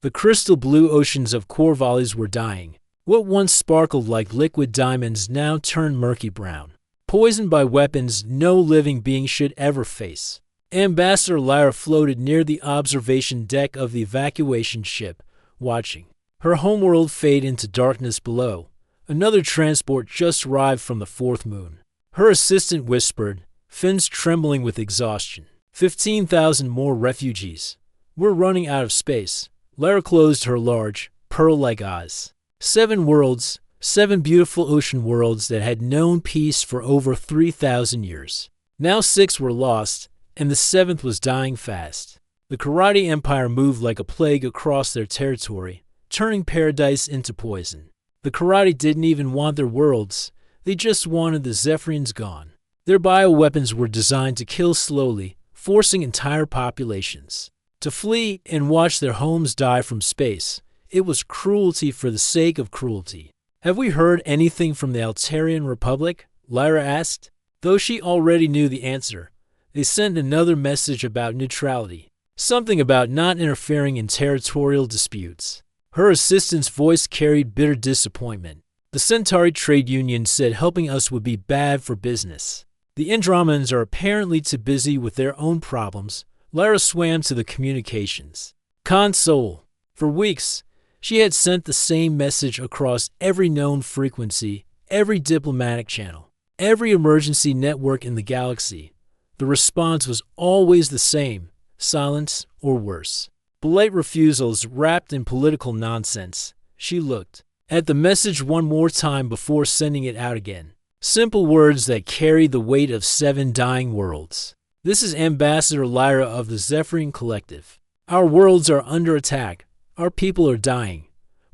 The crystal blue oceans of Corvallis were dying. What once sparkled like liquid diamonds now turned murky brown, poisoned by weapons no living being should ever face. Ambassador Lyra floated near the observation deck of the evacuation ship, watching her homeworld fade into darkness below. Another transport just arrived from the fourth moon. Her assistant whispered, fins trembling with exhaustion. 15,000 more refugees. We're running out of space. Lyra closed her large, pearl-like eyes. 7 worlds, 7 beautiful ocean worlds that had known peace for over 3,000 years. Now 6 were lost, and the 7th was dying fast. The Karate Empire moved like a plague across their territory, turning paradise into poison. The Karate didn't even want their worlds, they just wanted the Zephyrians gone. Their bioweapons were designed to kill slowly, forcing entire populations to flee and watch their homes die from space. It was cruelty for the sake of cruelty. Have we heard anything from the Altarian Republic? Lyra asked. Though she already knew the answer, they sent another message about neutrality, something about not interfering in territorial disputes. Her assistant's voice carried bitter disappointment. The Centauri Trade Union said helping us would be bad for business. The Andromedans are apparently too busy with their own problems. Lyra swam to the communications console. For weeks, she had sent the same message across every known frequency, every diplomatic channel, every emergency network in the galaxy. The response was always the same, silence or worse. Polite refusals wrapped in political nonsense. She looked at the message one more time before sending it out again. Simple words that carried the weight of 7 dying worlds. This is Ambassador Lyra of the Zephyrian Collective. Our worlds are under attack. Our people are dying.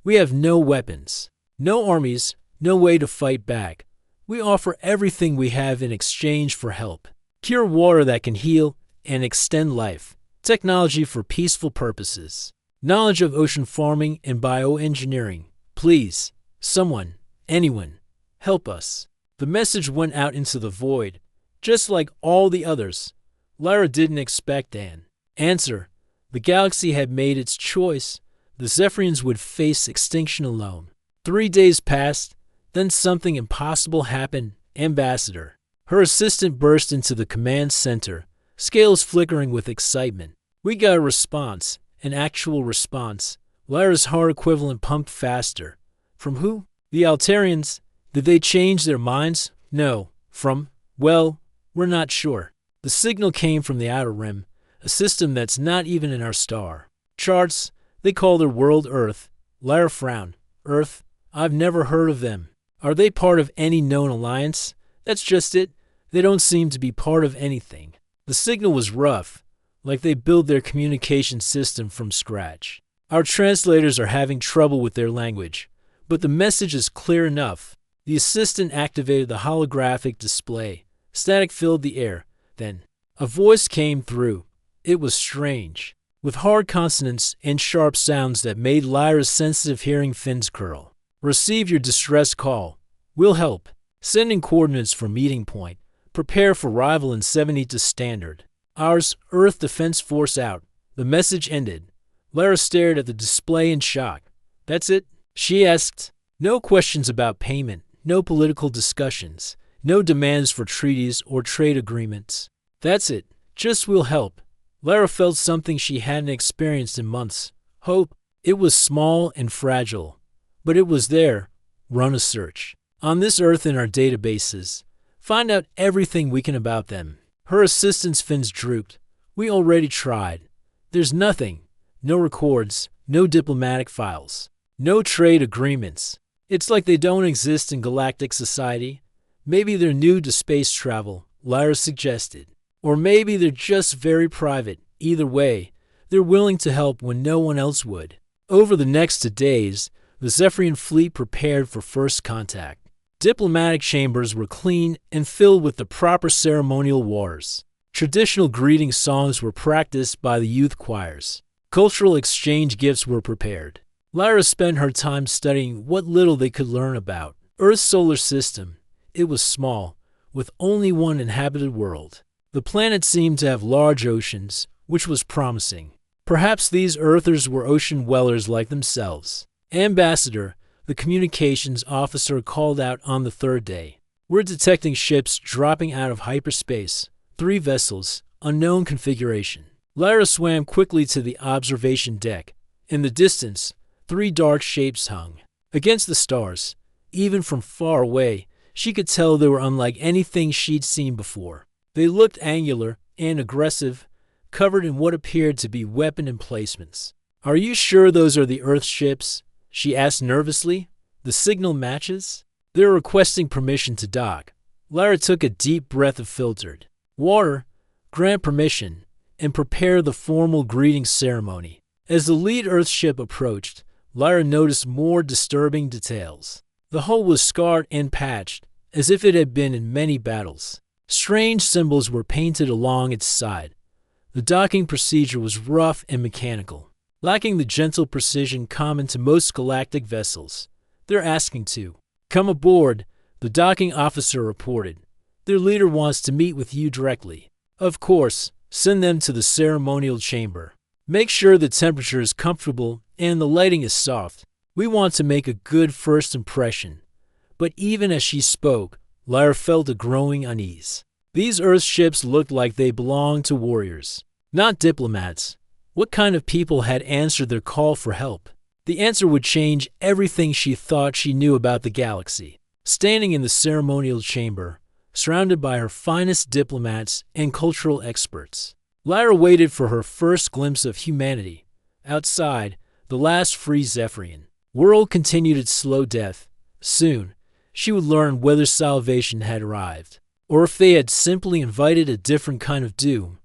We have no weapons, no armies, no way to fight back. We offer everything we have in exchange for help. Pure water that can heal and extend life. Technology for peaceful purposes. Knowledge of ocean farming and bioengineering. Please, someone, anyone, help us. The message went out into the void, just like all the others. Lyra didn't expect an answer. The galaxy had made its choice. The Zephyrians would face extinction alone. 3 days passed, then something impossible happened. Ambassador. Her assistant burst into the command center, scales flickering with excitement. We got a response, an actual response. Lyra's heart equivalent pumped faster. From who? The Altarians. Did they change their minds? No. From? Well, we're not sure. The signal came from the Outer Rim, a system that's not even in our star charts. They call their world Earth. Lyra frowned. Earth? I've never heard of them. Are they part of any known alliance? That's just it. They don't seem to be part of anything. The signal was rough, like they built their communication system from scratch. Our translators are having trouble with their language, but the message is clear enough. The assistant activated the holographic display. Static filled the air. Then, a voice came through. It was strange, with hard consonants and sharp sounds that made Lyra's sensitive hearing fins curl. Receive your distress call. We'll help. Sending coordinates for meeting point. Prepare for arrival in 70 to standard. Ours, Earth Defense Force out. The message ended. Lyra stared at the display in shock. That's it? She asked. No questions about payment, no political discussions, no demands for treaties or trade agreements. That's it. Just we'll help. Lyra felt something she hadn't experienced in months. Hope. It was small and fragile, but it was there. Run a search on this Earth in our databases. Find out everything we can about them. Her assistant's fins drooped. We already tried. There's nothing. No records, no diplomatic files, no trade agreements. It's like they don't exist in galactic society. Maybe they're new to space travel, Lyra suggested. Or maybe they're just very private. Either way, they're willing to help when no one else would. Over the next 2 days, the Zephyrian fleet prepared for first contact. Diplomatic chambers were clean and filled with the proper ceremonial waters. Traditional greeting songs were practiced by the youth choirs. Cultural exchange gifts were prepared. Lyra spent her time studying what little they could learn about Earth's solar system. It was small, with only one inhabited world. The planet seemed to have large oceans, which was promising. Perhaps these Earthers were ocean dwellers like themselves. Ambassador, the communications officer, called out on the third day. We're detecting ships dropping out of hyperspace. 3 vessels, unknown configuration. Lyra swam quickly to the observation deck. In the distance, 3 dark shapes hung against the stars. Even from far away, she could tell they were unlike anything she'd seen before. They looked angular and aggressive, covered in what appeared to be weapon emplacements. Are you sure those are the Earth ships? She asked nervously. The signal matches? They're requesting permission to dock. Lyra took a deep breath of filtered water. Grant permission and prepare the formal greeting ceremony. As the lead Earth ship approached, Lyra noticed more disturbing details. The hull was scarred and patched, as if it had been in many battles. Strange symbols were painted along its side. The docking procedure was rough and mechanical, lacking the gentle precision common to most galactic vessels. They're asking to come aboard, the docking officer reported. Their leader wants to meet with you directly. Of course, send them to the ceremonial chamber. Make sure the temperature is comfortable and the lighting is soft. We want to make a good first impression. But even as she spoke, Lyra felt a growing unease. These Earth ships looked like they belonged to warriors, not diplomats. What kind of people had answered their call for help? The answer would change everything she thought she knew about the galaxy. Standing in the ceremonial chamber, surrounded by her finest diplomats and cultural experts, Lyra waited for her first glimpse of humanity. Outside, the last free Zephyrian world continued its slow death. Soon, she would learn whether salvation had arrived, or if they had simply invited a different kind of doom.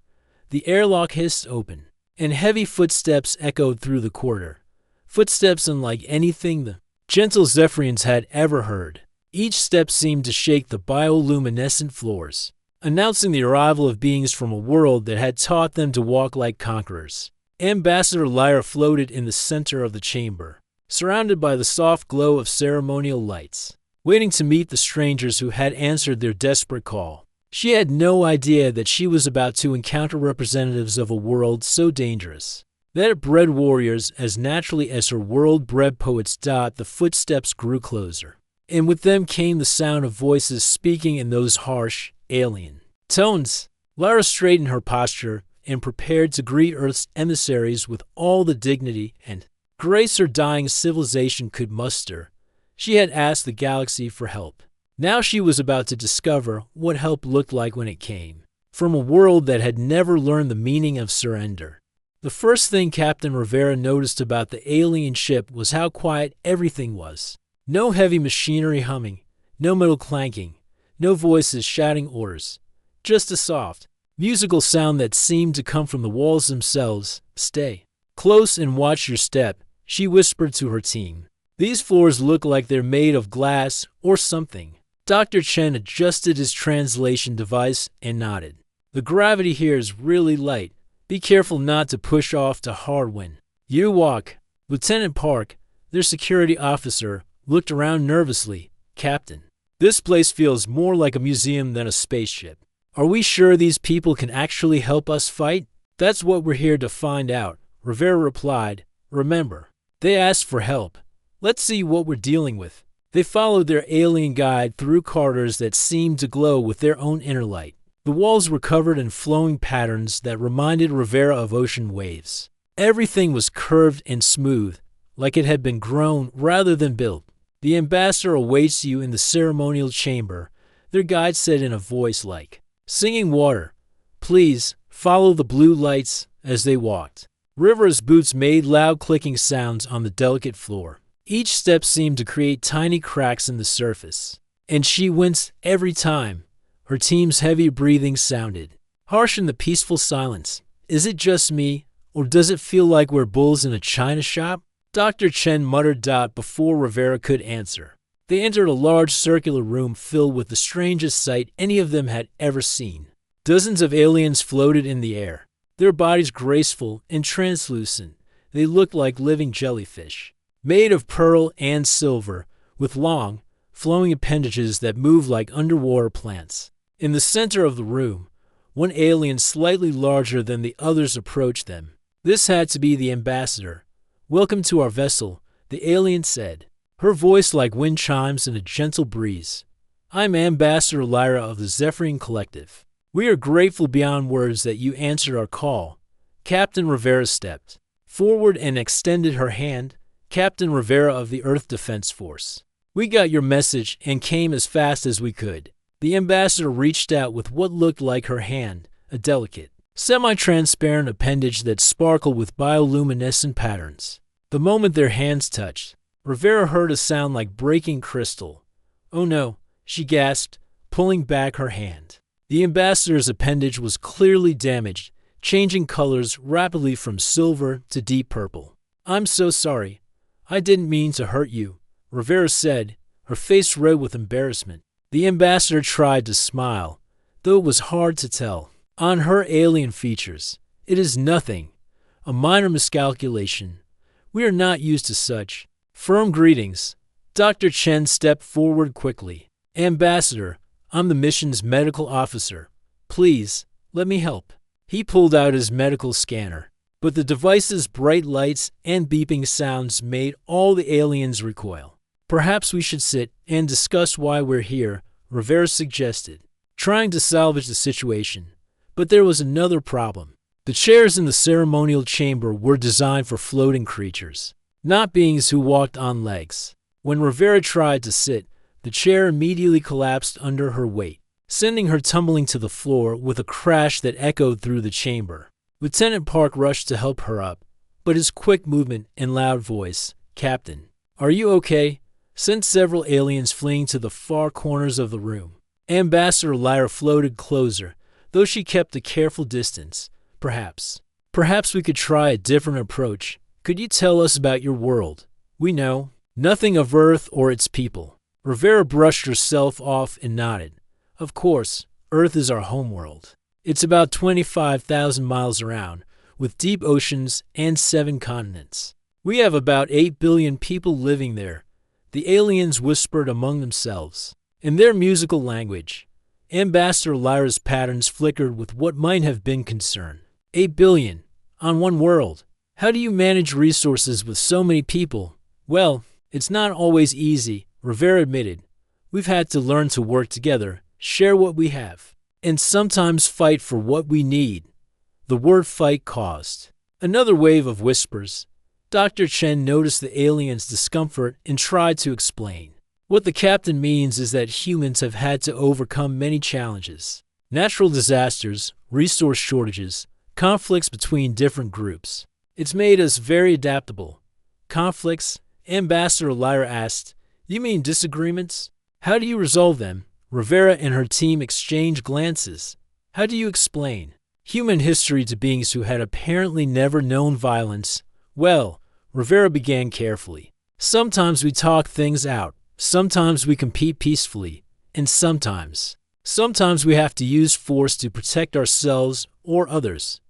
The airlock hissed open, and heavy footsteps echoed through the corridor. Footsteps unlike anything the gentle Zephyrians had ever heard. Each step seemed to shake the bioluminescent floors, announcing the arrival of beings from a world that had taught them to walk like conquerors. Ambassador Lyra floated in the center of the chamber, surrounded by the soft glow of ceremonial lights, waiting to meet the strangers who had answered their desperate call. She had no idea that she was about to encounter representatives of a world so dangerous that it bred warriors as naturally as her world bred poets. The footsteps grew closer, and with them came the sound of voices speaking in those harsh, alien tones. Lyra straightened her posture and prepared to greet Earth's emissaries with all the dignity and grace her dying civilization could muster. She had asked the galaxy for help. Now she was about to discover what help looked like when it came from a world that had never learned the meaning of surrender. The first thing Captain Rivera noticed about the alien ship was how quiet everything was. No heavy machinery humming, no metal clanking, no voices shouting orders. Just a soft, musical sound that seemed to come from the walls themselves. Stay close and watch your step, she whispered to her team. These floors look like they're made of glass or something. Dr. Chen adjusted his translation device and nodded. The gravity here is really light. Be careful not to push off to hard wind. You walk. Lieutenant Park, their security officer, looked around nervously. Captain, this place feels more like a museum than a spaceship. Are we sure these people can actually help us fight? That's what we're here to find out, Rivera replied. Remember, they asked for help. Let's see what we're dealing with. They followed their alien guide through corridors that seemed to glow with their own inner light. The walls were covered in flowing patterns that reminded Rivera of ocean waves. Everything was curved and smooth, like it had been grown rather than built. The ambassador awaits you in the ceremonial chamber, their guide said in a voice like singing water. Please follow the blue lights. As they walked, Rivera's boots made loud clicking sounds on the delicate floor. Each step seemed to create tiny cracks in the surface, and she winced every time. Her team's heavy breathing sounded harsh in the peaceful silence. Is it just me, or does it feel like we're bulls in a china shop? Dr. Chen muttered before Rivera could answer. They entered a large circular room filled with the strangest sight any of them had ever seen. Dozens of aliens floated in the air, their bodies graceful and translucent. They looked like living jellyfish, made of pearl and silver, with long, flowing appendages that moved like underwater plants. In the center of the room, one alien slightly larger than the others approached them. This had to be the ambassador. "Welcome to our vessel," the alien said, her voice like wind chimes in a gentle breeze. "I'm Ambassador Lyra of the Zephyrian Collective. We are grateful beyond words that you answered our call." Captain Rivera stepped forward and extended her hand. "Captain Rivera of the Earth Defense Force. We got your message and came as fast as we could." The ambassador reached out with what looked like her hand, a delicate, semi-transparent appendage that sparkled with bioluminescent patterns. The moment their hands touched, Rivera heard a sound like breaking crystal. "Oh no," she gasped, pulling back her hand. The ambassador's appendage was clearly damaged, changing colors rapidly from silver to deep purple. "I'm so sorry. I didn't mean to hurt you," Rivera said, her face red with embarrassment. The ambassador tried to smile, though it was hard to tell. On her alien features, "It is nothing. A minor miscalculation. We are not used to such." "Firm greetings." Dr. Chen stepped forward quickly. "Ambassador, I'm the mission's medical officer. Please, let me help." He pulled out his medical scanner, but the device's bright lights and beeping sounds made all the aliens recoil. "Perhaps we should sit and discuss why we're here," Rivera suggested, trying to salvage the situation. But there was another problem. The chairs in the ceremonial chamber were designed for floating creatures, not beings who walked on legs. When Rivera tried to sit, the chair immediately collapsed under her weight, sending her tumbling to the floor with a crash that echoed through the chamber. Lieutenant Park rushed to help her up, but his quick movement and loud voice, "Captain, are you okay?" sent several aliens fleeing to the far corners of the room. Ambassador Lyra floated closer, though she kept a careful distance. Perhaps we could try a different approach. Could you tell us about your world? We know nothing of Earth or its people." Rivera brushed herself off and nodded. "Of course, Earth is our homeworld. It's about 25,000 miles around, with deep oceans and 7 continents. We have about 8 billion people living there." The aliens whispered among themselves, in their musical language. Ambassador Lyra's patterns flickered with what might have been concern. 8 billion, on one world. How do you manage resources with so many people? "Well, it's not always easy," Rivera admitted. "We've had to learn to work together, share what we have, and sometimes fight for what we need." The word fight caused another wave of whispers. Dr. Chen noticed the aliens' discomfort and tried to explain. "What the captain means is that humans have had to overcome many challenges. Natural disasters, resource shortages, conflicts between different groups. It's made us very adaptable." "Conflicts?" Ambassador Lyra asked. "You mean disagreements? How do you resolve them?" Rivera and her team exchanged glances. "How do you explain human history to beings who had apparently never known violence?" "Well," Rivera began carefully, "sometimes we talk things out. Sometimes we compete peacefully, and sometimes we have to use force to protect ourselves or others."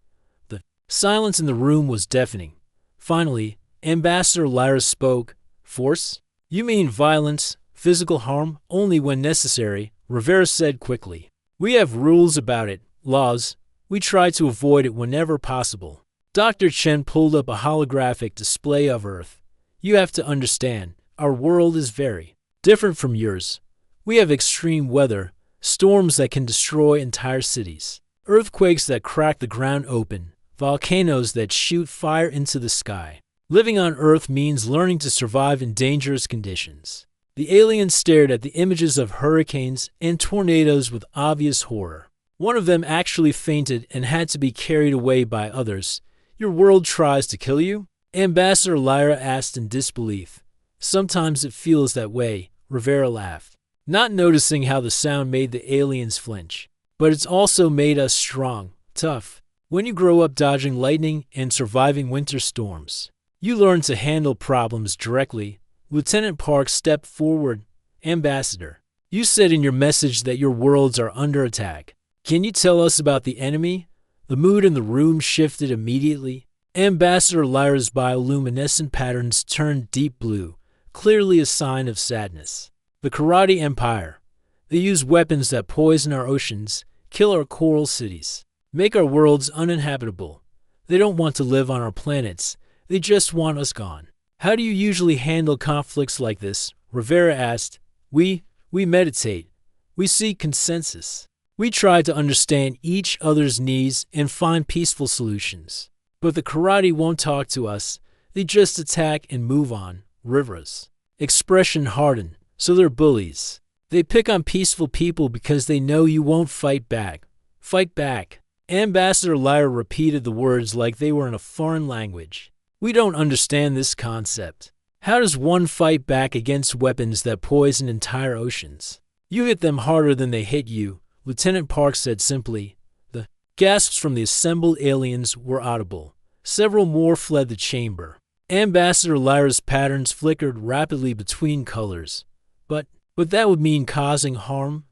The silence in the room was deafening. Finally, Ambassador Lyra spoke. "Force? You mean violence, physical harm, only when necessary," Rivera said quickly. "We have rules about it, laws. We try to avoid it whenever possible." Dr. Chen pulled up a holographic display of Earth. "You have to understand, our world is very different from yours. We have extreme weather, storms that can destroy entire cities, earthquakes that crack the ground open, volcanoes that shoot fire into the sky. Living on Earth means learning to survive in dangerous conditions." The aliens stared at the images of hurricanes and tornadoes with obvious horror. One of them actually fainted and had to be carried away by others. "Your world tries to kill you?" Ambassador Lyra asked in disbelief. "Sometimes it feels that way," Rivera laughed, not noticing how the sound made the aliens flinch. "But it's also made us strong, tough. When you grow up dodging lightning and surviving winter storms, you learn to handle problems directly." Lieutenant Park stepped forward. "Ambassador, you said in your message that your worlds are under attack. Can you tell us about the enemy?" The mood in the room shifted immediately. Ambassador Lyra's bioluminescent patterns turned deep blue, clearly a sign of sadness. "The Karate Empire. They use weapons that poison our oceans, kill our coral cities, make our worlds uninhabitable. They don't want to live on our planets. They just want us gone. How do you usually handle conflicts like this? Rivera asked. We meditate. We seek consensus. We try to understand each other's needs and find peaceful solutions. But the karate won't talk to us. They just attack and move on. Rivera's expression hardened, so they're bullies. They pick on peaceful people because they know you won't fight back. Fight back. Ambassador Lyra repeated the words like they were in a foreign language. We don't understand this concept. How does one fight back against weapons that poison entire oceans? You hit them harder than they hit you, Lieutenant Park said simply. The gasps from the assembled aliens were audible. Several more fled the chamber. Ambassador Lyra's patterns flickered rapidly between colors. But that would mean causing harm,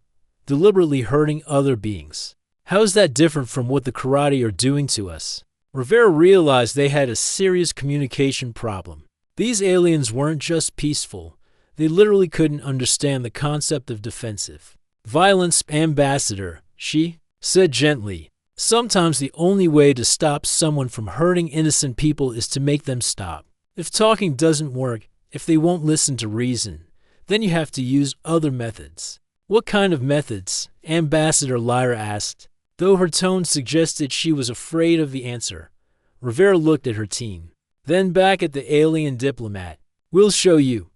deliberately hurting other beings. How is that different from what the karate are doing to us? Rivera realized they had a serious communication problem. These aliens weren't just peaceful. They literally couldn't understand the concept of defensive violence. Ambassador, she said gently. Sometimes the only way to stop someone from hurting innocent people is to make them stop. If talking doesn't work, if they won't listen to reason, then you have to use other methods. What kind of methods? Ambassador Lyra asked, though her tone suggested she was afraid of the answer. Rivera looked at her team, then back at the alien diplomat. We'll show you.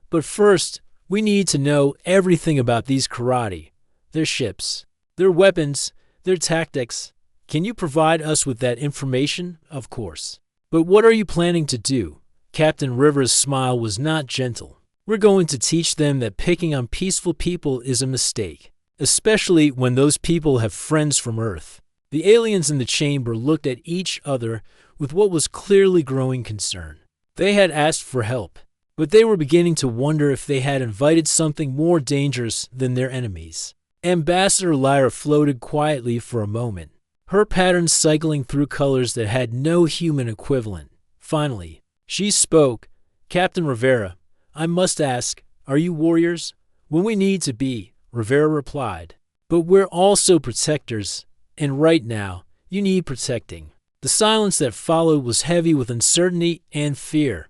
But first, we need to know everything about these karate, their ships, their weapons, their tactics. Can you provide us with that information? Of course. But what are you planning to do? Captain Rivera's smile was not gentle. We're going to teach them that picking on peaceful people is a mistake, especially when those people have friends from Earth. The aliens in the chamber looked at each other with what was clearly growing concern. They had asked for help, but they were beginning to wonder if they had invited something more dangerous than their enemies. Ambassador Lyra floated quietly for a moment, her patterns cycling through colors that had no human equivalent. Finally, she spoke. Captain Rivera, I must ask, are you warriors? When we need to be, Rivera replied. But we're also protectors, and right now, you need protecting. The silence that followed was heavy with uncertainty and fear.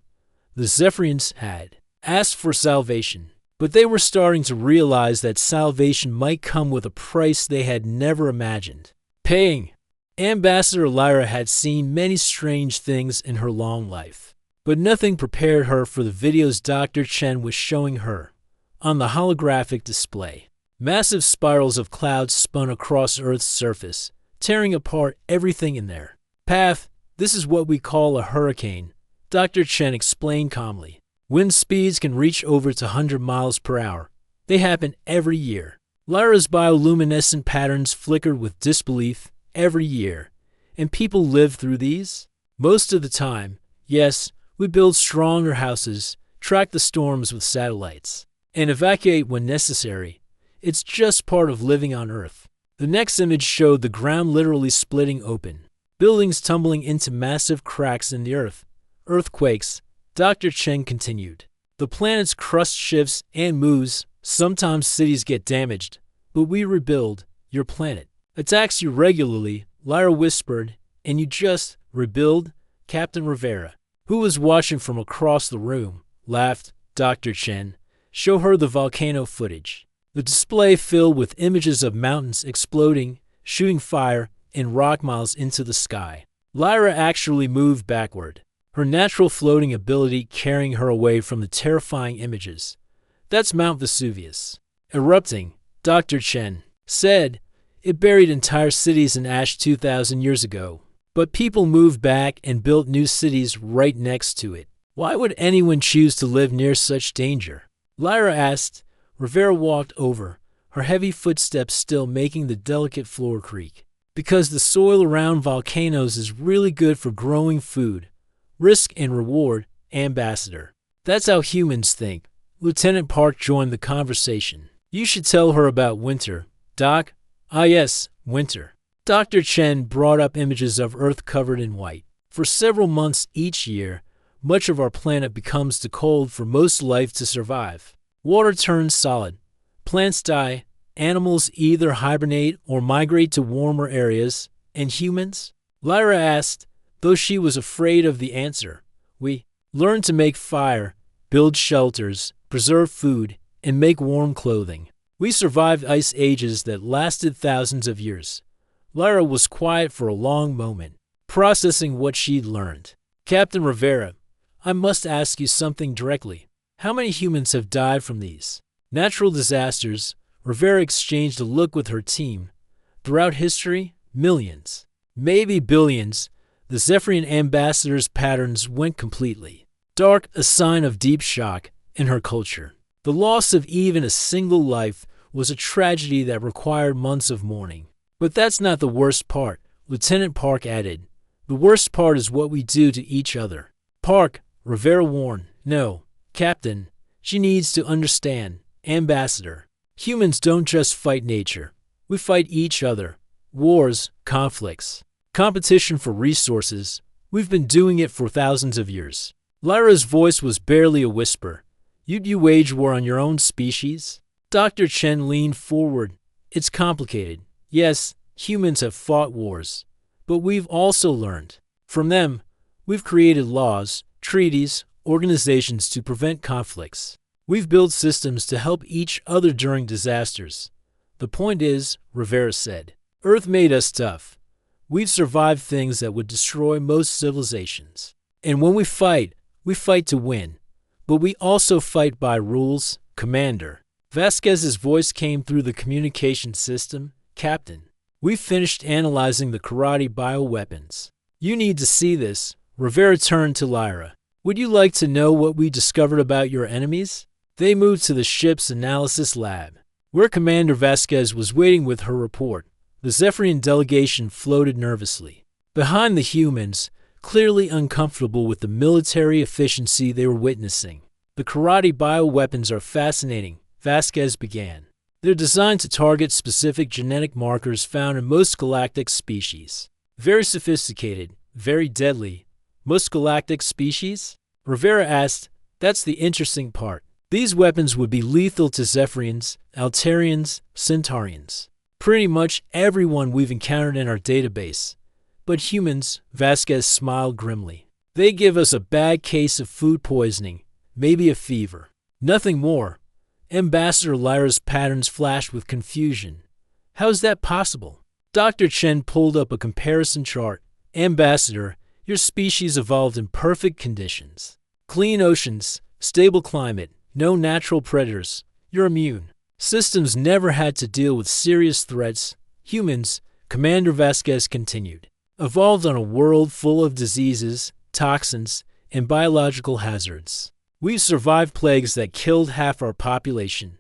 The Zephyrians had asked for salvation, but they were starting to realize that salvation might come with a price they had never imagined. Paying. Ambassador Lyra had seen many strange things in her long life, but nothing prepared her for the videos Dr. Chen was showing her. On the holographic display, massive spirals of clouds spun across Earth's surface, tearing apart everything in their path. This is what we call a hurricane, Dr. Chen explained calmly. Wind speeds can reach over to 100 miles per hour. They happen every year. Lyra's bioluminescent patterns flickered with disbelief. Every year. And people live through these? Most of the time, yes, we build stronger houses, track the storms with satellites, and evacuate when necessary. It's just part of living on Earth. The next image showed the ground literally splitting open, buildings tumbling into massive cracks in the earth. Earthquakes, Dr. Chen continued. The planet's crust shifts and moves. Sometimes cities get damaged, but we rebuild. Your planet attacks you regularly, Lyra whispered, and you just rebuild? Captain Rivera, who was watching from across the room, laughed. Dr. Chen, show her the volcano footage. The display filled with images of mountains exploding, shooting fire, and rock miles into the sky. Lyra actually moved backward, her natural floating ability carrying her away from the terrifying images. That's Mount Vesuvius. Erupting, Dr. Chen said. It buried entire cities in ash 2,000 years ago. But people moved back and built new cities right next to it. Why would anyone choose to live near such danger? Lyra asked. Rivera walked over, her heavy footsteps still making the delicate floor creak. Because the soil around volcanoes is really good for growing food. Risk and reward, Ambassador. That's how humans think. Lieutenant Park joined the conversation. You should tell her about winter, Doc. Ah yes, winter. Dr. Chen brought up images of Earth covered in white. For several months each year, much of our planet becomes too cold for most life to survive. Water turns solid. Plants die. Animals either hibernate or migrate to warmer areas. And humans? Lyra asked. though she was afraid of the answer. We learned to make fire, build shelters, preserve food, and make warm clothing. We survived ice ages that lasted thousands of years. Lyra was quiet for a long moment, processing what she'd learned. Captain Rivera, I must ask you something directly. How many humans have died from these natural disasters? Rivera exchanged a look with her team. Throughout history, millions, maybe billions. The Zephyrian ambassador's patterns went completely dark, a sign of deep shock in her culture. The loss of even a single life was a tragedy that required months of mourning. But that's not the worst part, Lieutenant Park added. The worst part is what we do to each other. Park, Rivera warned. No, Captain, she needs to understand. Ambassador, humans don't just fight nature. We fight each other. Wars, conflicts, competition for resources. We've been doing it for thousands of years. Lyra's voice was barely a whisper. You wage war on your own species? Dr. Chen leaned forward. It's complicated. Yes, humans have fought wars. But we've also learned. From them, we've created laws, treaties, organizations to prevent conflicts. We've built systems to help each other during disasters. The point is, Rivera said, Earth made us tough. We've survived things that would destroy most civilizations. And when we fight to win. But we also fight by rules, Commander. Vasquez's voice came through the communication system. Captain, we've finished analyzing the karate bioweapons. You need to see this. Rivera turned to Lyra. Would you like to know what we discovered about your enemies? They moved to the ship's analysis lab, where Commander Vasquez was waiting with her report. The Zephyrian delegation floated nervously behind the humans, clearly uncomfortable with the military efficiency they were witnessing. The karate bioweapons are fascinating, Vasquez began. They're designed to target specific genetic markers found in most galactic species. Very sophisticated, very deadly. Most galactic species? Rivera asked. That's the interesting part. These weapons would be lethal to Zephyrians, Altarians, Centaurians. Pretty much everyone we've encountered in our database. But humans, Vasquez smiled grimly. They give us a bad case of food poisoning, maybe a fever. Nothing more. Ambassador Lyra's patterns flashed with confusion. How is that possible? Dr. Chen pulled up a comparison chart. Ambassador, your species evolved in perfect conditions. Clean oceans, stable climate, no natural predators. You're immune. Systems never had to deal with serious threats. Humans, Commander Vasquez continued, evolved on a world full of diseases, toxins, and biological hazards. We've survived plagues that killed half our population.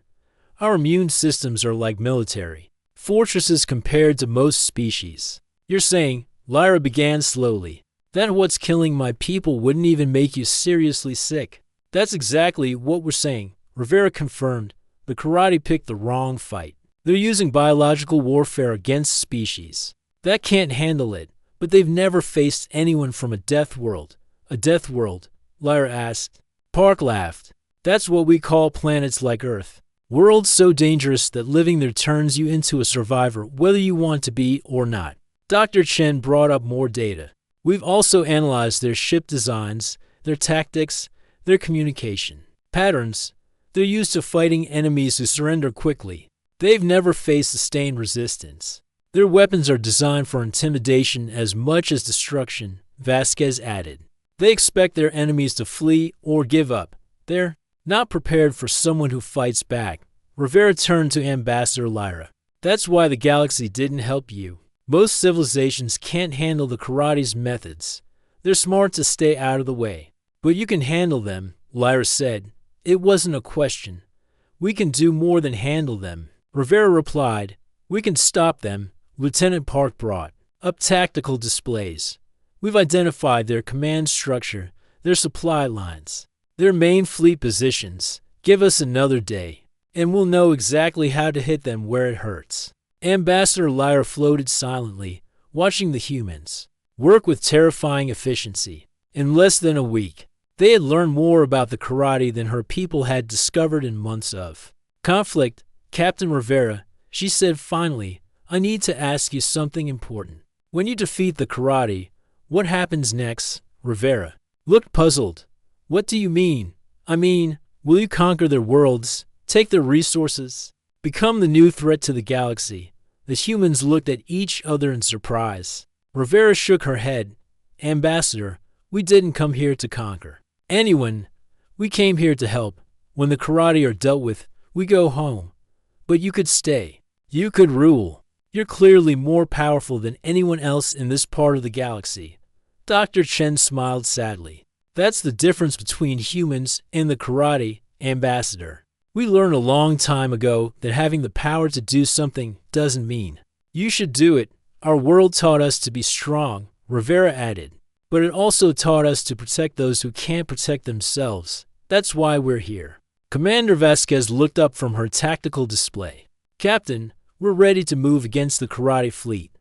Our immune systems are like military fortresses compared to most species. You're saying, Lyra began slowly, that what's killing my people wouldn't even make you seriously sick. That's exactly what we're saying, Rivera confirmed. The karate picked the wrong fight. They're using biological warfare against species that can't handle it, but they've never faced anyone from a death world. A death world? Lyra asked. Park laughed. That's what we call planets like Earth. Worlds so dangerous that living there turns you into a survivor whether you want to be or not. Dr. Chen brought up more data. We've also analyzed their ship designs, their tactics, their communication patterns. They're used to fighting enemies who surrender quickly. They've never faced sustained resistance. Their weapons are designed for intimidation as much as destruction, Vasquez added. They expect their enemies to flee or give up. They're not prepared for someone who fights back. Rivera turned to Ambassador Lyra. That's why the galaxy didn't help you. Most civilizations can't handle the karate's methods. They're smart to stay out of the way. But you can handle them, Lyra said. It wasn't a question. We can do more than handle them. Rivera replied, we can stop them. Lieutenant Park brought up tactical displays. We've identified their command structure, their supply lines, their main fleet positions. Give us another day, and we'll know exactly how to hit them where it hurts. Ambassador Lyra floated silently, watching the humans work with terrifying efficiency. In less than a week, they had learned more about the karate than her people had discovered in months of conflict. Captain Rivera, she said finally, I need to ask you something important. When you defeat the karate, What happens next? Rivera looked puzzled. What do you mean? I mean, will you conquer their worlds, take their resources, become the new threat to the galaxy? The humans looked at each other in surprise. Rivera shook her head. Ambassador, we didn't come here to conquer anyone. We came here to help. When the karate are dealt with, we go home. But you could stay. You could rule. You're clearly more powerful than anyone else in this part of the galaxy. Dr. Chen smiled sadly. That's the difference between humans and the karate, Ambassador. We learned a long time ago that having the power to do something doesn't mean you should do it. Our world taught us to be strong, Rivera added. But it also taught us to protect those who can't protect themselves. That's why we're here. Commander Vasquez looked up from her tactical display. Captain, we're ready to move against the karate fleet.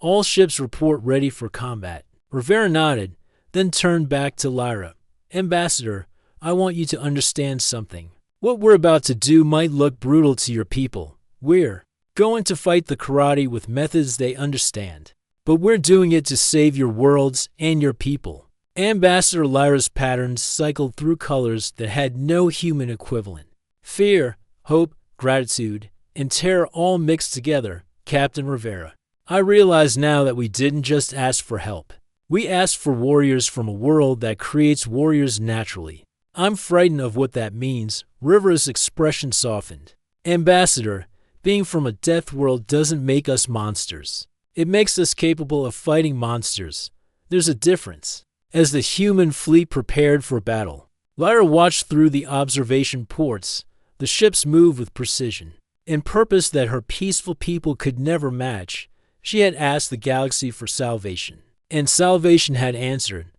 All ships report ready for combat. Rivera nodded, then turned back to Lyra. Ambassador, I want you to understand something. What we're about to do might look brutal to your people. We're going to fight the karate with methods they understand. But we're doing it to save your worlds and your people. Ambassador Lyra's patterns cycled through colors that had no human equivalent. Fear, hope, gratitude, and terror all mixed together, Captain Rivera. I realize now that we didn't just ask for help. We asked for warriors from a world that creates warriors naturally. I'm frightened of what that means. Rivera's expression softened. Ambassador, being from a death world doesn't make us monsters. It makes us capable of fighting monsters. There's a difference. As the human fleet prepared for battle, Lyra watched through the observation ports. The ships moved with precision. In purpose that her peaceful people could never match, she had asked the galaxy for salvation. And salvation had answered.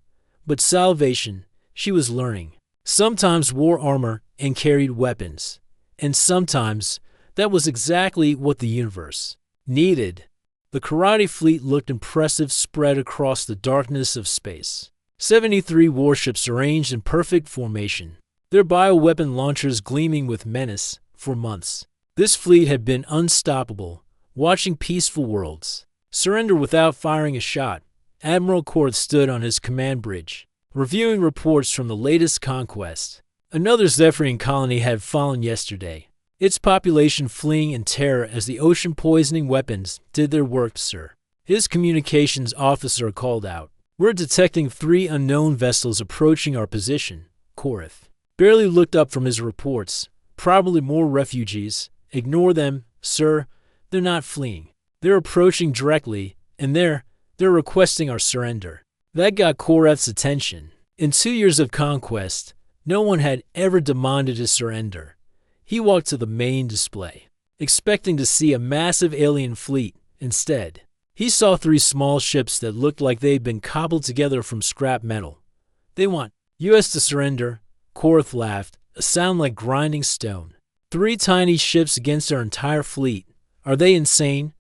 But salvation, she was learning, sometimes wore armor and carried weapons. And sometimes that was exactly what the universe needed. The karate fleet looked impressive spread across the darkness of space. 73 warships arranged in perfect formation, their bioweapon launchers gleaming with menace for months. This fleet had been unstoppable, watching peaceful worlds surrender without firing a shot. Admiral Korth stood on his command bridge, reviewing reports from the latest conquest. Another Zephyrian colony had fallen yesterday, its population fleeing in terror as the ocean-poisoning weapons did their work, sir. His communications officer called out. We're detecting 3 unknown vessels approaching our position, Korth barely looked up from his reports. Probably more refugees. Ignore them, sir. They're not fleeing. They're approaching directly, and they're requesting our surrender. That got Koreth's attention. In 2 years of conquest, no one had ever demanded a surrender. He walked to the main display, expecting to see a massive alien fleet. Instead, he saw 3 small ships that looked like they'd been cobbled together from scrap metal. They want us to surrender, Korth laughed, a sound like grinding stone. 3 tiny ships against our entire fleet. Are they insane?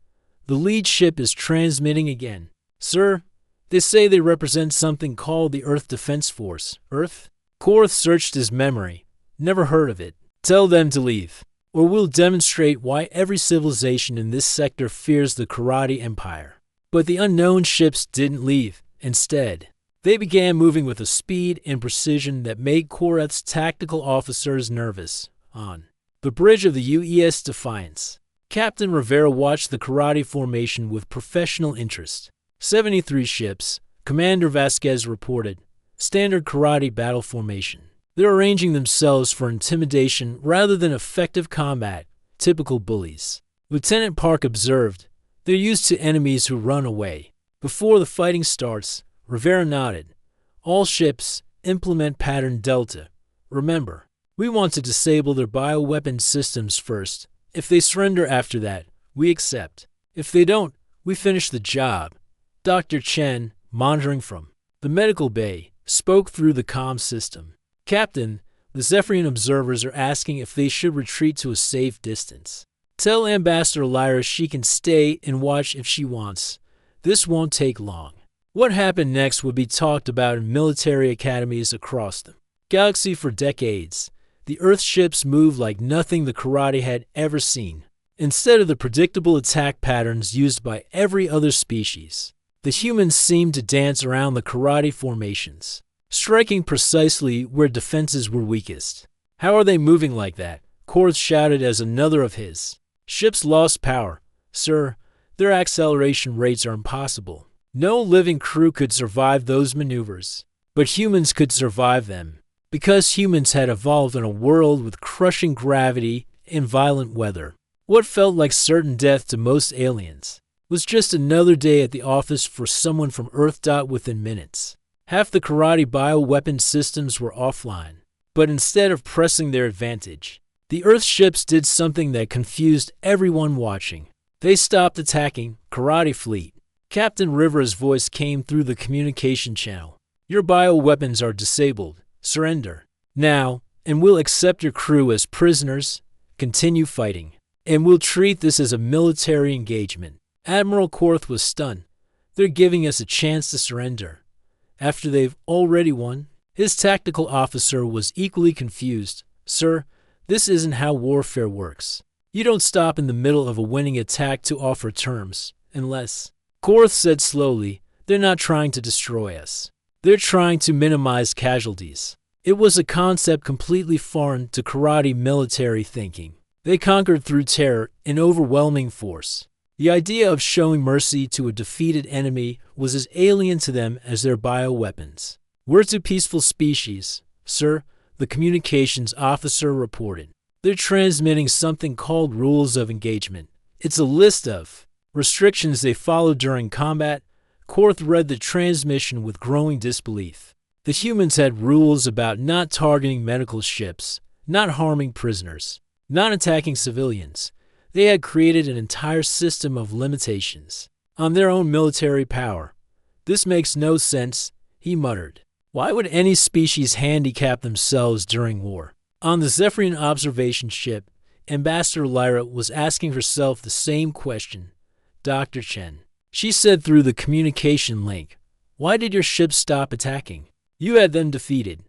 The lead ship is transmitting again. Sir, they say they represent something called the Earth Defense Force. Earth? Korth searched his memory. Never heard of it. Tell them to leave, or we'll demonstrate why every civilization in this sector fears the Karate Empire. But the unknown ships didn't leave. Instead, they began moving with a speed and precision that made Koreth's tactical officers nervous. On the bridge of the UES Defiance, Captain Rivera watched the karate formation with professional interest. 73 ships, Commander Vasquez reported. Standard karate battle formation. They're arranging themselves for intimidation rather than effective combat. Typical bullies. Lieutenant Park observed. They're used to enemies who run away. Before the fighting starts, Rivera nodded. All ships, implement pattern Delta. Remember, we want to disable their bioweapon systems first. If they surrender after that, we accept. If they don't, we finish the job. Dr. Chen, monitoring from the medical bay, spoke through the comm system. Captain, the Zephyrian observers are asking if they should retreat to a safe distance. Tell Ambassador Lyra she can stay and watch if she wants. This won't take long. What happened next would be talked about in military academies across the galaxy for decades. The Earth ships moved like nothing the karate had ever seen. Instead of the predictable attack patterns used by every other species, The humans seemed to dance around the karate formations, striking precisely where defenses were weakest. "How are they moving like that?" Korth shouted as another of his ships lost power. "Sir, their acceleration rates are impossible. No living crew could survive those maneuvers. But humans could survive them, because humans had evolved in a world with crushing gravity and violent weather. What felt like certain death to most aliens was just another day at the office for someone from Earth. Within minutes, half the karate bioweapon systems were offline. But instead of pressing their advantage, the Earth ships did something that confused everyone watching. They stopped attacking. Karate fleet. Captain Rivera's voice came through the communication channel. "Your bioweapons are disabled. Surrender now, and we'll accept your crew as prisoners. Continue fighting, and we'll treat this as a military engagement." Admiral Korth was stunned. "They're giving us a chance to surrender after they've already won?" His tactical officer was equally confused. "Sir, this isn't how warfare works. You don't stop in the middle of a winning attack to offer terms, unless—" Korth said slowly, "They're not trying to destroy us. They're trying to minimize casualties." It was a concept completely foreign to karate military thinking. They conquered through terror and overwhelming force. The idea of showing mercy to a defeated enemy was as alien to them as their bioweapons. "We're two peaceful species, sir," the communications officer reported. "They're transmitting something called rules of engagement. It's a list of restrictions they follow during combat." Korth read the transmission with growing disbelief. The humans had rules about not targeting medical ships, not harming prisoners, not attacking civilians. They had created an entire system of limitations on their own military power. "This makes no sense," he muttered. "Why would any species handicap themselves during war?" On the Zephyrian observation ship, Ambassador Lyra was asking herself the same question. "Dr. Chen," she said through the communication link, "why did your ship stop attacking? You had them defeated."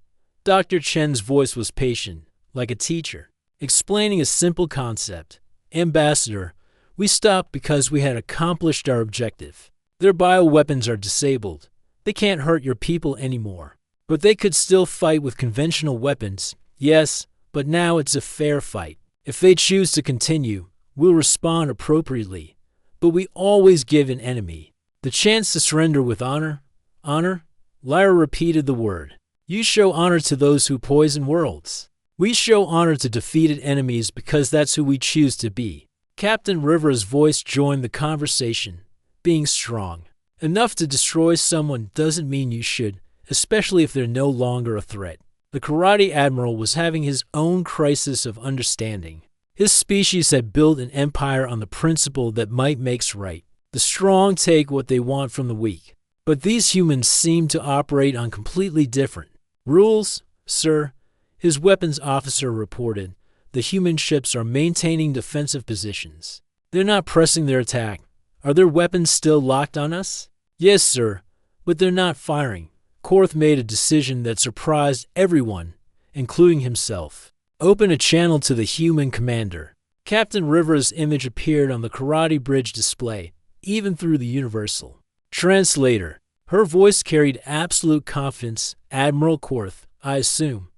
Dr. Chen's voice was patient, like a teacher, explaining a simple concept. "Ambassador, we stopped because we had accomplished our objective. Their bioweapons are disabled. They can't hurt your people anymore. But they could still fight with conventional weapons. Yes, but now it's a fair fight. If they choose to continue, we'll respond appropriately. But we always give an enemy the chance to surrender with honor." "Honor?" Lyra repeated the word. "You show honor to those who poison worlds. We show honor to defeated enemies because that's who we choose to be." Captain Rivera's voice joined the conversation. "Being strong enough to destroy someone doesn't mean you should, especially if they're no longer a threat." The karate admiral was having his own crisis of understanding. His species had built an empire on the principle that might makes right. The strong take what they want from the weak. But these humans seem to operate on completely different rules. "Sir," his weapons officer reported, "the human ships are maintaining defensive positions. They're not pressing their attack. Are their weapons still locked on us?" "Yes, sir, but they're not firing." Korth made a decision that surprised everyone, including himself. "Open a channel to the human commander." Captain Rivera's image appeared on the karate bridge display, even through the universal translator. Her voice carried absolute confidence. "Admiral Korth, I assume.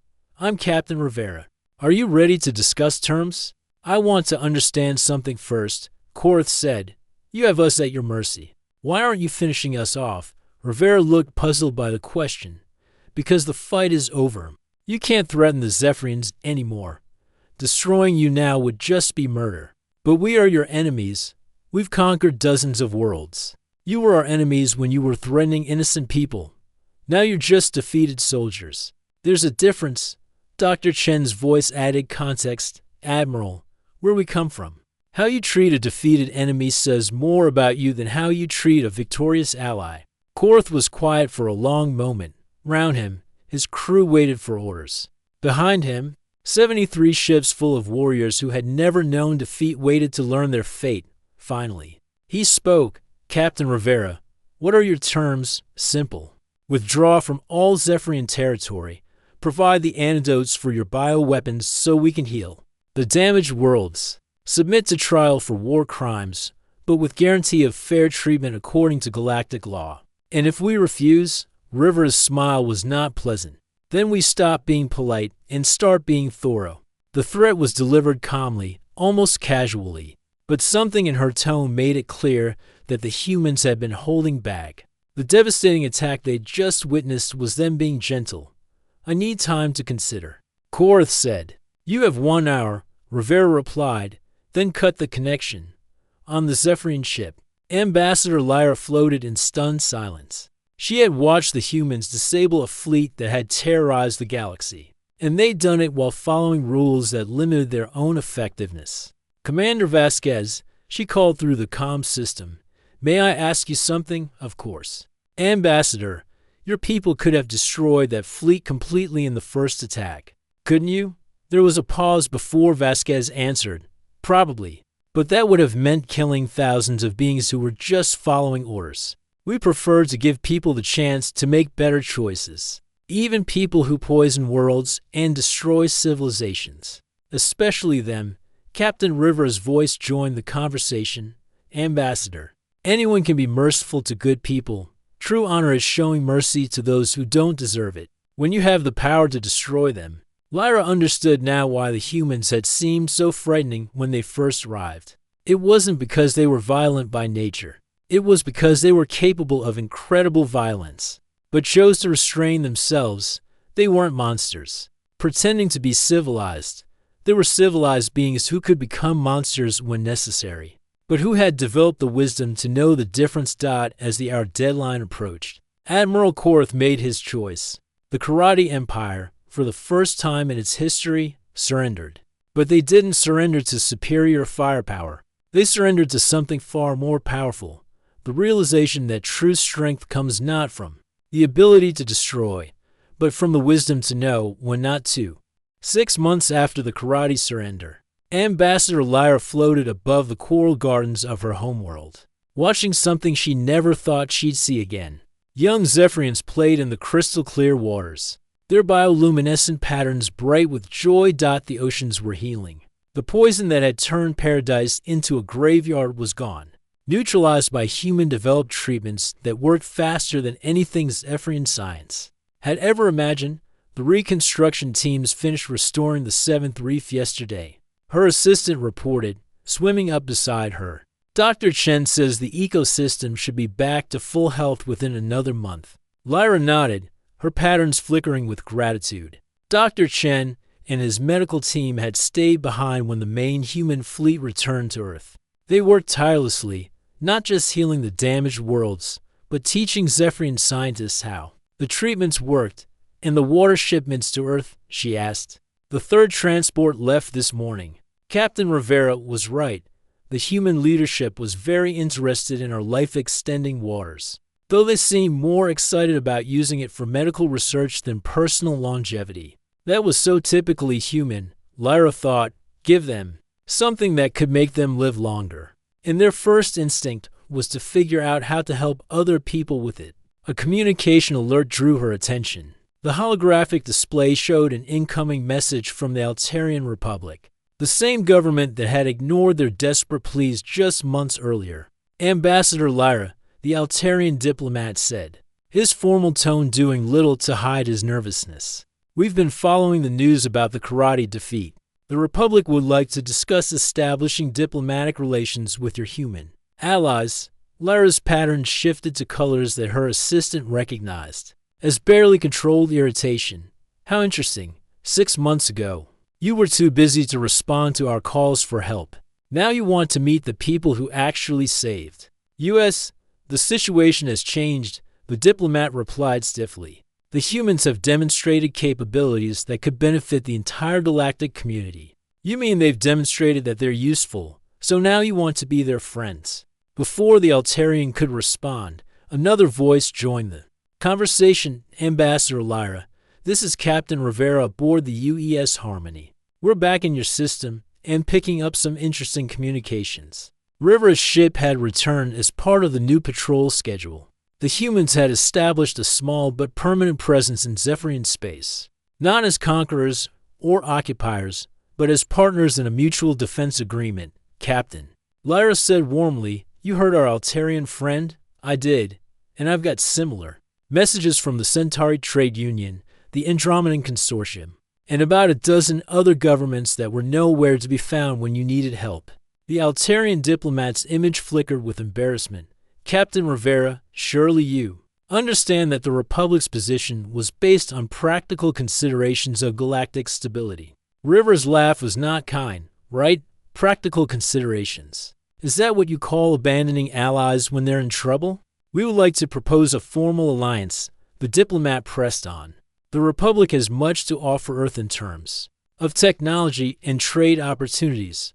I'm Captain Rivera. Are you ready to discuss terms?" "I want to understand something first," Korth said. "You have us at your mercy. Why aren't you finishing us off?" Rivera looked puzzled by the question. "Because the fight is over. You can't threaten the Zephyrians anymore. Destroying you now would just be murder. But we are your enemies. We've conquered dozens of worlds. You were our enemies when you were threatening innocent people. Now you're just defeated soldiers. There's a difference." Dr. Chen's voice added context. "Admiral, where we come from. How you treat a defeated enemy says more about you than how you treat a victorious ally." Korth was quiet for a long moment. Round him, his crew waited for orders. Behind him, 73 ships full of warriors who had never known defeat waited to learn their fate. Finally, he spoke. "Captain Rivera, what are your terms?" "Simple. Withdraw from all Zephyrian territory. Provide the antidotes for your bioweapons so we can heal the damaged worlds. Submit to trial for war crimes, but with guarantee of fair treatment according to Galactic law. And if we refuse, River's smile was not pleasant. Then we stop being polite and start being thorough. The threat was delivered calmly, almost casually, but something in her tone made it clear that the humans had been holding back. The devastating attack they'd just witnessed was them being gentle. "I need time to consider," Korath said. "You have 1 hour," Rivera replied, then cut the connection. On the Zephyrian ship, Ambassador Lyra floated in stunned silence. She had watched the humans disable a fleet that had terrorized the galaxy, and they'd done it while following rules that limited their own effectiveness. "Commander Vasquez," she called through the comm system, "may I ask you something?" "Of course." "Ambassador, your people could have destroyed that fleet completely in the first attack. Couldn't you?" There was a pause before Vasquez answered, "Probably, but that would have meant killing thousands of beings who were just following orders. We prefer to give people the chance to make better choices, even people who poison worlds and destroy civilizations. Especially them." Captain Rivera's voice joined the conversation. "Ambassador, anyone can be merciful to good people. True honor is showing mercy to those who don't deserve it. When you have the power to destroy them." Lyra understood now why the humans had seemed so frightening when they first arrived. It wasn't because they were violent by nature. It was because they were capable of incredible violence, but chose to restrain themselves. They weren't monsters, pretending to be civilized. They were civilized beings who could become monsters when necessary, but who had developed the wisdom to know the difference. As the hour deadline approached, Admiral Korath made his choice. The Karate Empire, for the first time in its history, surrendered. But they didn't surrender to superior firepower. They surrendered to something far more powerful. The realization that true strength comes not from the ability to destroy, but from the wisdom to know when not to. 6 months after the Karate surrender, Ambassador Lyra floated above the coral gardens of her homeworld, watching something she never thought she'd see again. Young Zephyrians played in the crystal-clear waters, their bioluminescent patterns bright with joy. The oceans were healing. The poison that had turned paradise into a graveyard was gone, neutralized by human-developed treatments that worked faster than anything Zephyrian science had ever imagined. The reconstruction teams finished restoring the 7th reef yesterday, her assistant reported, swimming up beside her. "Dr. Chen says the ecosystem should be back to full health within another month." Lyra nodded, her patterns flickering with gratitude. Dr. Chen and his medical team had stayed behind when the main human fleet returned to Earth. They worked tirelessly, not just healing the damaged worlds, but teaching Zephyrian scientists how the treatments worked. "And the water shipments to Earth?" she asked. "The 3rd transport left this morning." Captain Rivera was right. The human leadership was very interested in our life-extending waters, though they seemed more excited about using it for medical research than personal longevity. That was so typically human, Lyra thought. Give them something that could make them live longer, and their first instinct was to figure out how to help other people with it. A communication alert drew her attention. The holographic display showed an incoming message from the Altarian Republic, the same government that had ignored their desperate pleas just months earlier. "Ambassador Lyra," the Altarian diplomat said, his formal tone doing little to hide his nervousness. "We've been following the news about the Karate defeat. The Republic would like to discuss establishing diplomatic relations with your human allies." Lyra's pattern shifted to colors that her assistant recognized as barely controlled irritation. "How interesting. 6 months ago, you were too busy to respond to our calls for help. Now you want to meet the people who actually saved U.S. "The situation has changed," the diplomat replied stiffly. "The humans have demonstrated capabilities that could benefit the entire galactic community." "You mean they've demonstrated that they're useful, so now you want to be their friends?" Before the Altarian could respond, another voice joined the conversation. "Ambassador Lyra, this is Captain Rivera aboard the UES Harmony. We're back in your system and picking up some interesting communications." Rivera's ship had returned as part of the new patrol schedule. The humans had established a small but permanent presence in Zephyrian space, not as conquerors or occupiers, but as partners in a mutual defense agreement. "Captain," Lyra said warmly, You heard our Altarian friend? I did, and I've got similar messages from the Centauri Trade Union, the Andromedan Consortium, and about a dozen other governments that were nowhere to be found when you needed help. The Altarian diplomat's image flickered with embarrassment. Captain Rivera, surely you understand that the Republic's position was based on practical considerations of galactic stability. River's laugh was not kind, right? Practical considerations. Is that what you call abandoning allies when they're in trouble? We would like to propose a formal alliance, the diplomat pressed on. The Republic has much to offer Earth in terms of technology and trade opportunities.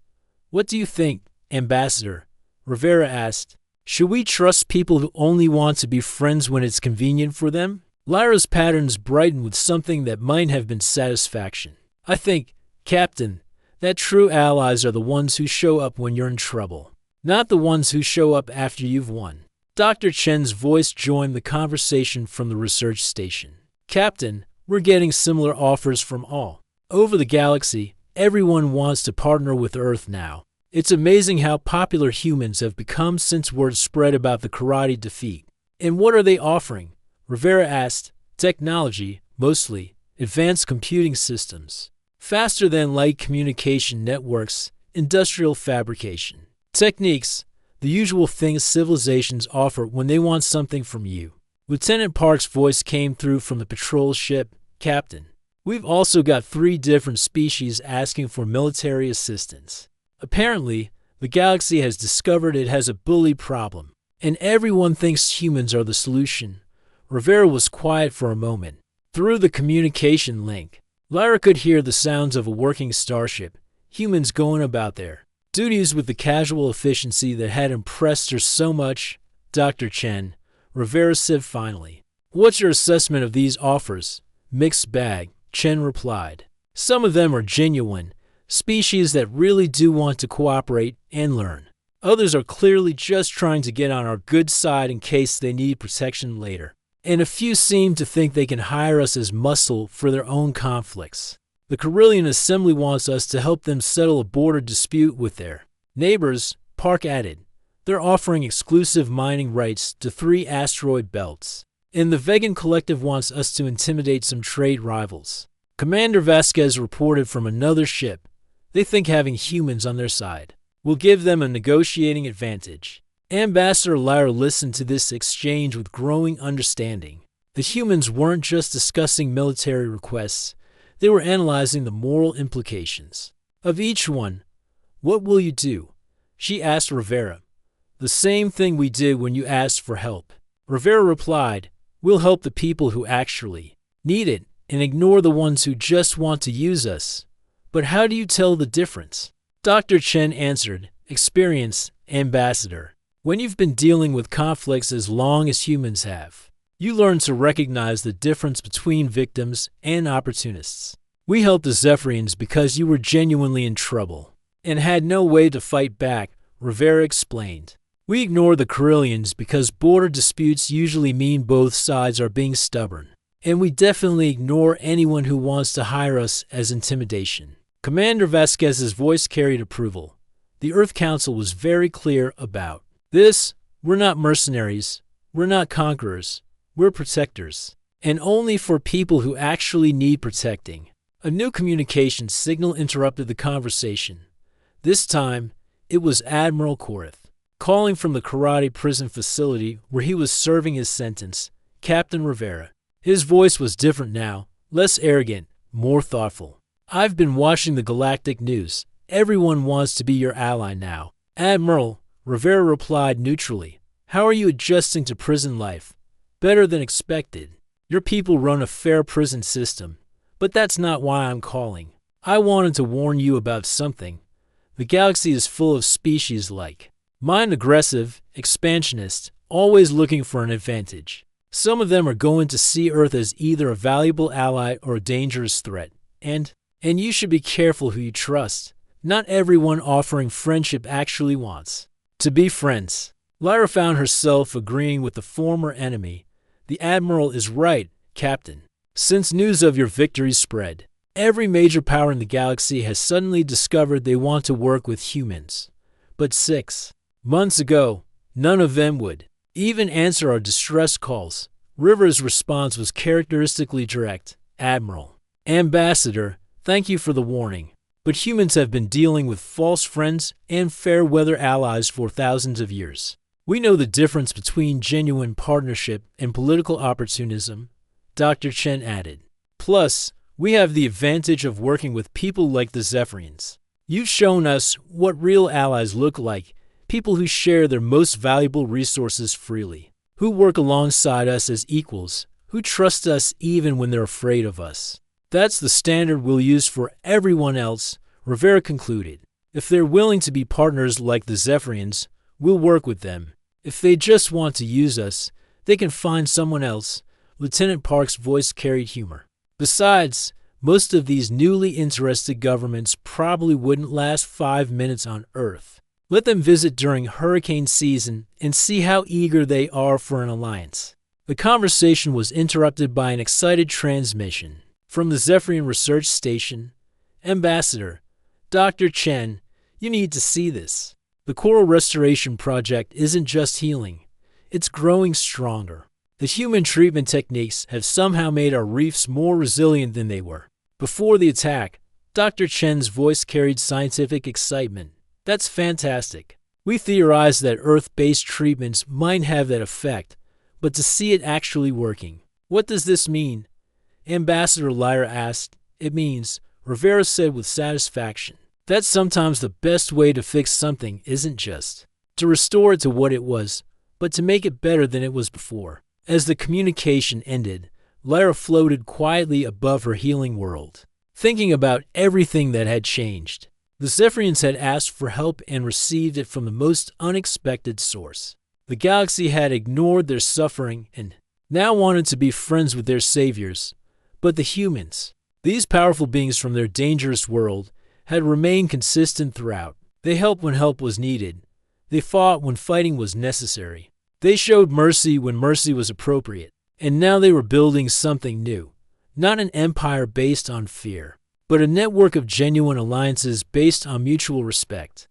What do you think, Ambassador? Rivera asked. Should we trust people who only want to be friends when it's convenient for them? Lyra's patterns brightened with something that might have been satisfaction. I think, Captain, that true allies are the ones who show up when you're in trouble, not the ones who show up after you've won. Dr. Chen's voice joined the conversation from the research station. Captain, we're getting similar offers from all over the galaxy. Everyone wants to partner with Earth now. It's amazing how popular humans have become since word spread about the karate defeat. And what are they offering? Rivera asked. Technology, mostly. Advanced computing systems. Faster than light communication networks. Industrial fabrication. Techniques. The usual things civilizations offer when they want something from you. Lieutenant Park's voice came through from the patrol ship. Captain, we've also got 3 different species asking for military assistance. Apparently, the galaxy has discovered it has a bully problem, and everyone thinks humans are the solution. Rivera was quiet for a moment. Through the communication link, Lyra could hear the sounds of a working starship, humans going about their duties with the casual efficiency that had impressed her so much. Dr. Chen, Rivera said finally. What's your assessment of these offers? Mixed bag, Chen replied. Some of them are genuine, species that really do want to cooperate and learn. Others are clearly just trying to get on our good side in case they need protection later. And a few seem to think they can hire us as muscle for their own conflicts. The Carillion Assembly wants us to help them settle a border dispute with their neighbors, Park added. They're offering exclusive mining rights to 3 asteroid belts. And the Vegan Collective wants us to intimidate some trade rivals. Commander Vasquez reported from another ship. They think having humans on their side will give them a negotiating advantage. Ambassador Lyra listened to this exchange with growing understanding. The humans weren't just discussing military requests, they were analyzing the moral implications of each one. What will you do? She asked Rivera. The same thing we did when you asked for help. Rivera replied, we'll help the people who actually need it and ignore the ones who just want to use us. But how do you tell the difference? Dr. Chen answered, experience, Ambassador. When you've been dealing with conflicts as long as humans have, you learn to recognize the difference between victims and opportunists. We helped the Zephyrians because you were genuinely in trouble and had no way to fight back, Rivera explained. We ignore the Carillions because border disputes usually mean both sides are being stubborn. And we definitely ignore anyone who wants to hire us as intimidation. Commander Vasquez's voice carried approval. The Earth Council was very clear about this. We're not mercenaries. We're not conquerors. We're protectors. And only for people who actually need protecting. A new communication signal interrupted the conversation. This time, it was Admiral Korath, calling from the karate prison facility where he was serving his sentence. Captain Rivera. His voice was different now, less arrogant, more thoughtful. I've been watching the Galactic news. Everyone wants to be your ally now. Admiral, Rivera replied neutrally. How are you adjusting to prison life? Better than expected. Your people run a fair prison system. But that's not why I'm calling. I wanted to warn you about something. The galaxy is full of species like mine, aggressive, expansionist, always looking for an advantage. Some of them are going to see Earth as either a valuable ally or a dangerous threat. And you should be careful who you trust. Not everyone offering friendship actually wants to be friends. Lyra found herself agreeing with the former enemy. The Admiral is right, Captain. Since news of your victory spread, every major power in the galaxy has suddenly discovered they want to work with humans. But 6 months ago, None of them would even answer our distress calls. River's response was characteristically direct. Admiral, Ambassador, thank you for the warning. But humans have been dealing with false friends and fair-weather allies for thousands of years. We know the difference between genuine partnership and political opportunism, Dr. Chen added. Plus, we have the advantage of working with people like the Zephyrians. You've shown us what real allies look like, people who share their most valuable resources freely, who work alongside us as equals, who trust us even when they're afraid of us. That's the standard we'll use for everyone else, Rivera concluded. If they're willing to be partners like the Zephyrians, we'll work with them. If they just want to use us, they can find someone else. Lieutenant Park's voice carried humor. Besides, most of these newly interested governments probably wouldn't last 5 minutes on Earth. Let them visit during hurricane season and see how eager they are for an alliance. The conversation was interrupted by an excited transmission from the Zephyrian Research Station. Ambassador, Dr. Chen, you need to see this. The coral restoration project isn't just healing, it's growing stronger. The human treatment techniques have somehow made our reefs more resilient than they were before the attack. Dr. Chen's voice carried scientific excitement. That's fantastic. We theorized that Earth-based treatments might have that effect, but to see it actually working. What does this mean? Ambassador Lyra asked. It means, Rivera said with satisfaction, that sometimes the best way to fix something isn't just to restore it to what it was, but to make it better than it was before. As the communication ended, Lyra floated quietly above her healing world, thinking about everything that had changed. The Zephyrians had asked for help and received it from the most unexpected source. The galaxy had ignored their suffering and now wanted to be friends with their saviors. But the humans, these powerful beings from their dangerous world, had remained consistent throughout. They helped when help was needed. They fought when fighting was necessary. They showed mercy when mercy was appropriate. And now they were building something new. Not an empire based on fear, but a network of genuine alliances based on mutual respect.